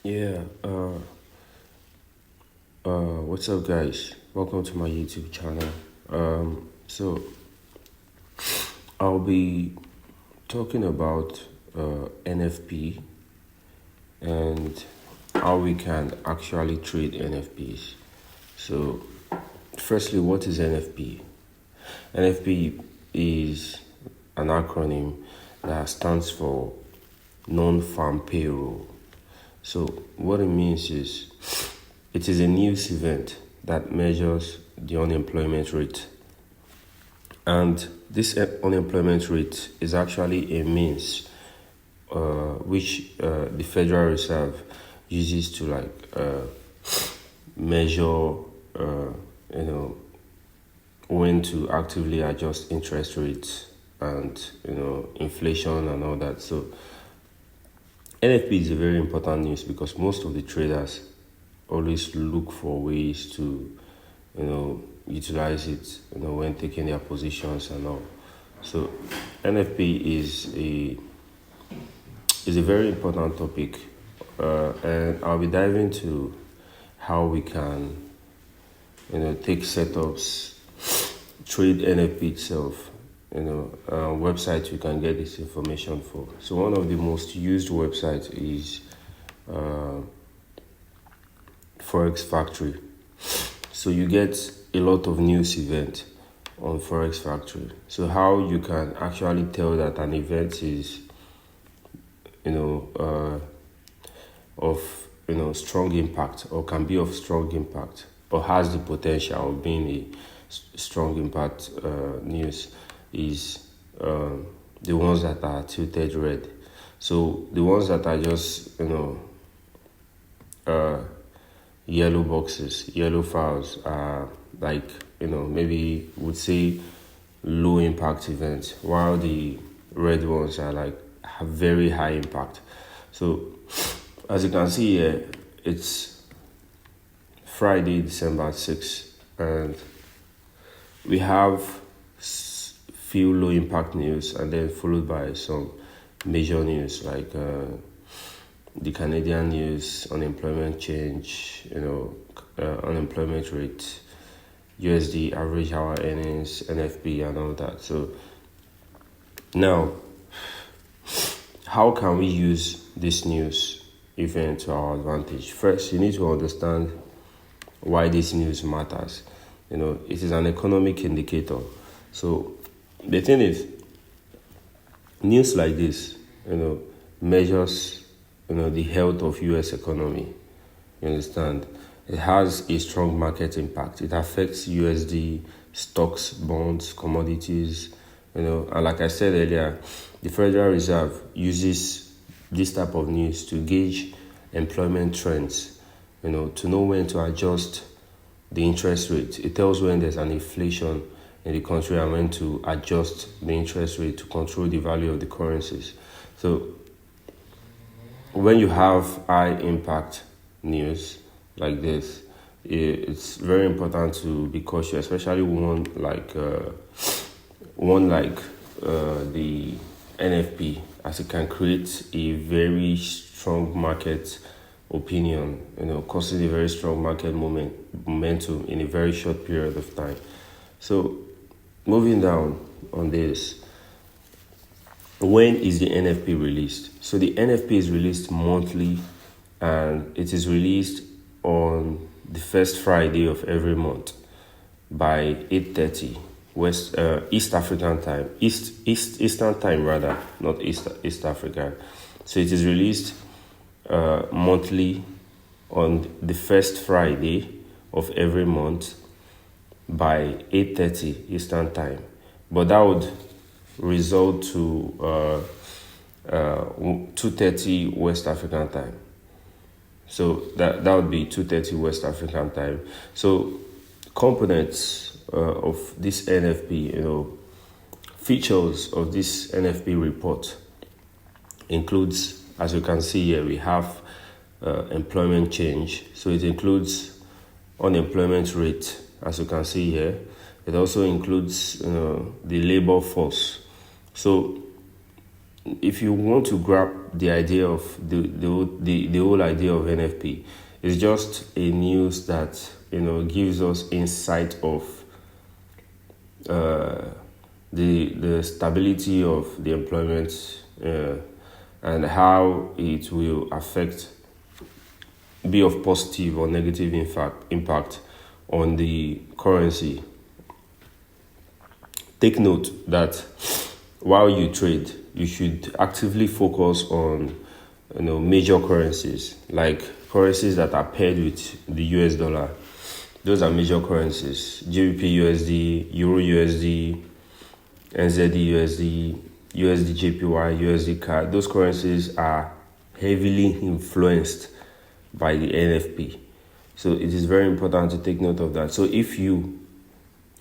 Yeah, what's up, guys? Welcome to my YouTube channel. So I'll be talking about NFP and how we can actually trade NFPs. So, firstly, what is NFP? NFP is an acronym that stands for non-farm payroll. So, what it means is it is a news event that measures the unemployment rate. And this unemployment rate is actually a means which the Federal Reserve uses to measure, when to actively adjust interest rates and inflation and all that. So NFP is a very important news because most of the traders always look for ways to, utilize it, when taking their positions and all. So NFP is a very important topic, and I'll be diving to how we can, take setups, trade NFP itself, websites you can get this information for. So one of the most used websites is Forex Factory. So you get a lot of news event on Forex Factory. So how you can actually tell that an event is, of strong impact or can be of strong impact or has the potential of being a strong impact news is the ones that are tilted red. So the ones that are just yellow boxes, yellow files are maybe would say low impact events, while the red ones are have very high impact. So as you can see here, it's Friday, December 6th, and we have few low impact news and then followed by some major news like the Canadian news, unemployment change, unemployment rate, USD average hour earnings, NFP and all that. So now, how can we use this news event to our advantage? First, you need to understand why this news matters. It is an economic indicator. So the thing is, news like this, measures, the health of U.S. economy. You understand? It has a strong market impact. It affects USD stocks, bonds, commodities, and like I said earlier, the Federal Reserve uses this type of news to gauge employment trends, to know when to adjust the interest rate. It tells when there's an inflation in the country and when to adjust the interest rate to control the value of the currencies. So when you have high impact news like this, it's very important to be cautious, especially one like the NFP, as it can create a very strong market opinion, causing a very strong market momentum in a very short period of time. So moving down on this, when is the NFP released? So the NFP is released monthly, and it is released on the first Friday of every month by 8:30 East African time, Eastern time rather, not East Africa. So it is released monthly on the first Friday of every month by 8:30 Eastern time. But that would result to 2:30 West African time. So that would be 2:30 West African time. So components of this NFP, features of this NFP report includes, as you can see here, we have employment change. So it includes unemployment rate, as you can see here. It also includes the labor force. So if you want to grab the idea of the whole idea of NFP, it's just a news that gives us insight of the stability of the employment and how it will be of positive or negative impact on the currency. Take note that while you trade, you should actively focus on major currencies, like currencies that are paired with the US dollar. Those are major currencies: GBP USD, Euro USD, NZD USD, USD JPY, USD CAD. Those currencies are heavily influenced by the NFP. So it is very important to take note of that. So if you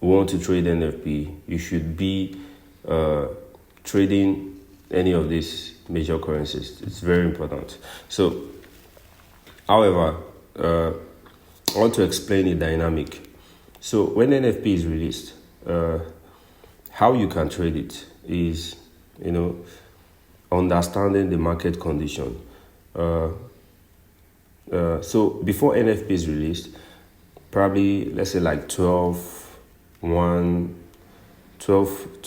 want to trade NFP, you should be trading any of these major currencies. It's very important. So, however, I want to explain the dynamic. So when NFP is released, how you can trade it is, understanding the market condition. So before NFP is released, probably let's say like 12 to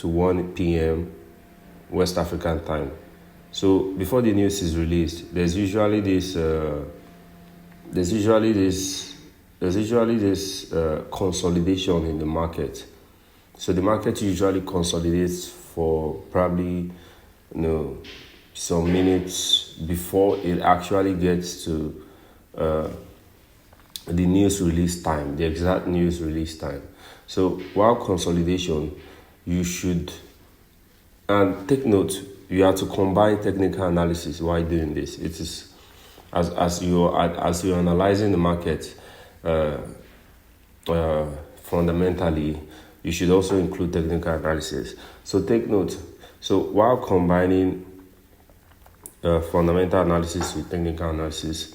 1 p.m. West African time. So before the news is released, there's usually this consolidation in the market. So the market usually consolidates for probably some minutes before it actually gets to the news release time, the exact news release time. So while consolidation, you should, and take note, you have to combine technical analysis while doing this. It is as you're analyzing the market fundamentally, you should also include technical analysis. So take note. So while combining fundamental analysis with technical analysis,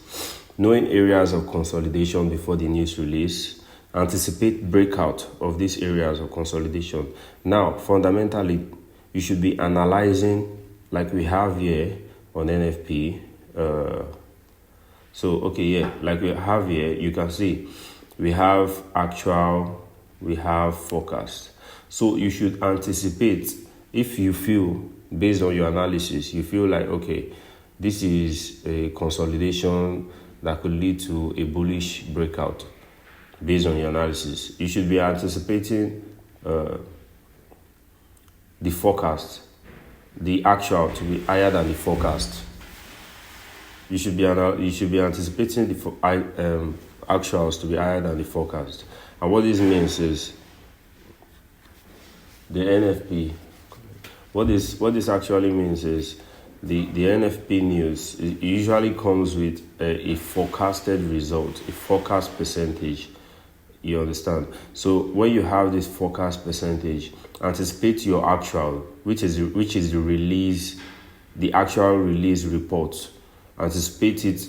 knowing areas of consolidation before the news release, anticipate breakout of these areas of consolidation. Now, fundamentally, you should be analyzing like we have here on NFP. Like we have here, you can see we have actual, we have forecast. So you should anticipate if you feel, based on your analysis, you feel like, okay, this is a consolidation that could lead to a bullish breakout based on your analysis. You should be anticipating the forecast, the actual to be higher than the forecast. You should be anticipating the actuals to be higher than the forecast. And what this means is the NFP. What this actually means is the NFP news usually comes with a forecasted result, a forecast percentage. You understand? So when you have this forecast percentage, anticipate your actual, which is the release, the actual release report. Anticipate it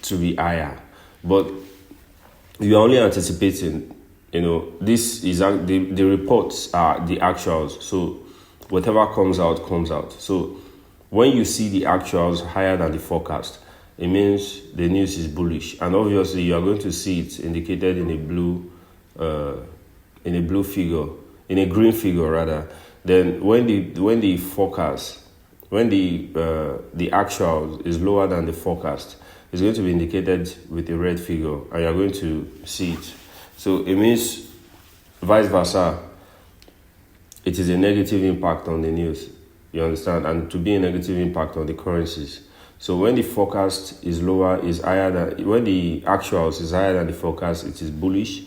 to be higher, but you're only anticipating. This is the reports are the actuals. So whatever comes out comes out. So when you see the actuals higher than the forecast, it means the news is bullish, and obviously you are going to see it indicated in a green figure rather. Then when the forecast, when the actual is lower than the forecast, it's going to be indicated with a red figure, and you're going to see it. So it means vice versa. It is a negative impact on the news. You understand? And to be a negative impact on the currencies. So when the forecast is when the actuals is higher than the forecast, it is bullish,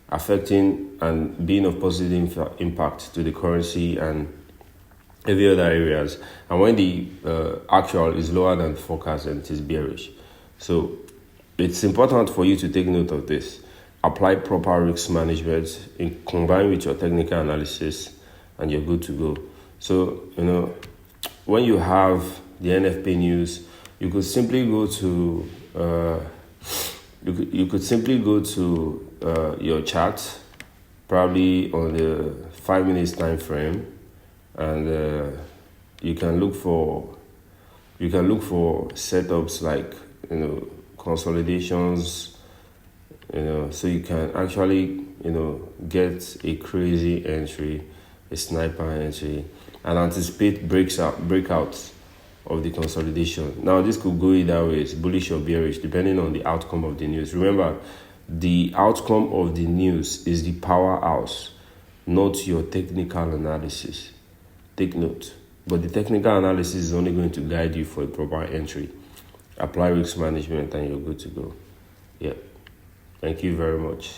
affecting and being of positive impact to the currency and every other areas. And when the actual is lower than the forecast, then it is bearish. So it's important for you to take note of this. Apply proper risk management combined with your technical analysis, and you're good to go. So, when you have the NFP news, you could simply go to your chart, probably on the 5 minutes time frame, and you can look for You can look for setups like, consolidations, so you can actually, get a crazy entry, a sniper entry, and anticipate breakouts of the consolidation. Now, this could go either way, it's bullish or bearish, depending on the outcome of the news. Remember, the outcome of the news is the powerhouse, not your technical analysis. Take note. But the technical analysis is only going to guide you for a proper entry. Apply risk management and you're good to go. Yeah. Thank you very much.